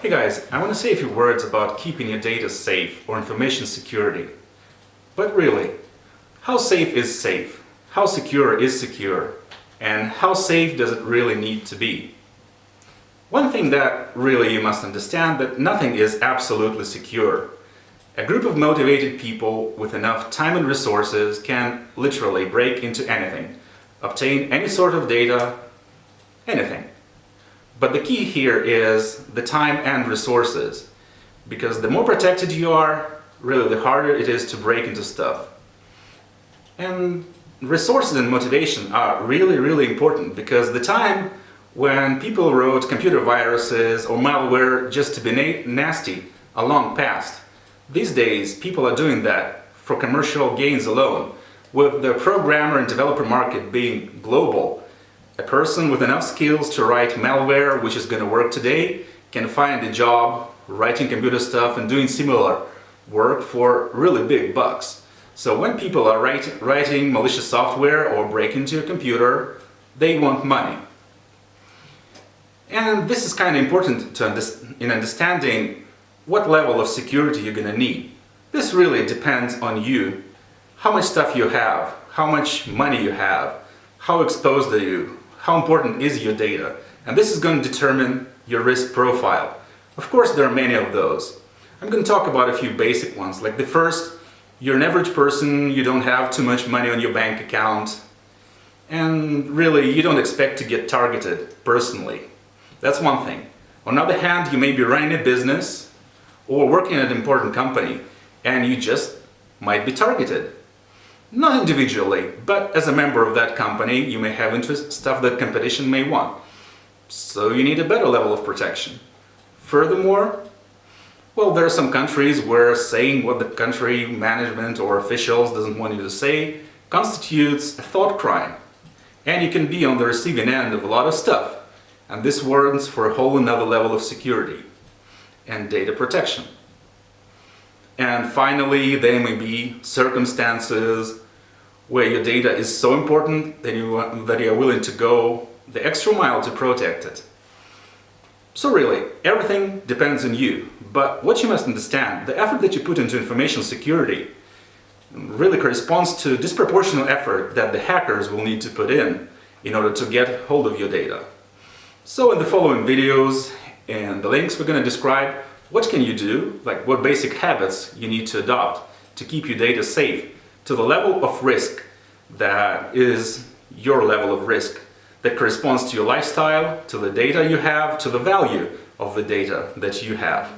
Hey guys, I want to say a few words about keeping your data safe or information security. But really, how safe is safe? How secure is secure? And how safe does it really need to be? One thing that really you must understand that nothing is absolutely secure. A group of motivated people with enough time and resources can literally break into anything, obtain any sort of data, anything. But the key here is the time and resources, because the more protected you are, really the harder it is to break into stuff. And resources and motivation are really important, because the time when people wrote computer viruses or malware just to be nasty are long past. These days people are doing that for commercial gains alone, with the programmer and developer market being global. A person with enough skills to write malware which is going to work today can find a job writing computer stuff and doing similar work for really big bucks. So when people are writing malicious software or break into a computer, they want money. And this is kind of important in understanding what level of security you're going to need. This really depends on you, how much stuff you have, how much money you have, how exposed are you, how important is your data, and this is going to determine your risk profile. Of course, there are many of those. I'm going to talk about a few basic ones, like the first, you're an average person, you don't have too much money on your bank account, and really you don't expect to get targeted personally. That's one thing. On the other hand, you may be running a business or working at an important company, and you just might be targeted. Not individually, but as a member of that company, you may have interest stuff that competition may want. So you need a better level of protection. Furthermore, well, there are some countries where saying what the country management or officials doesn't want you to say constitutes a thought crime. And you can be on the receiving end of a lot of stuff. And this warrants for a whole another level of security and data protection. And finally, there may be circumstances where your data is so important that you are willing to go the extra mile to protect it. So really, everything depends on you. But what you must understand, the effort that you put into information security really corresponds to disproportionate effort that the hackers will need to put in order to get hold of your data. So in the following videos and the links, we're going to describe what can you do, like what basic habits you need to adopt to keep your data safe to the level of risk that is your level of risk, that corresponds to your lifestyle, to the data you have, to the value of the data that you have.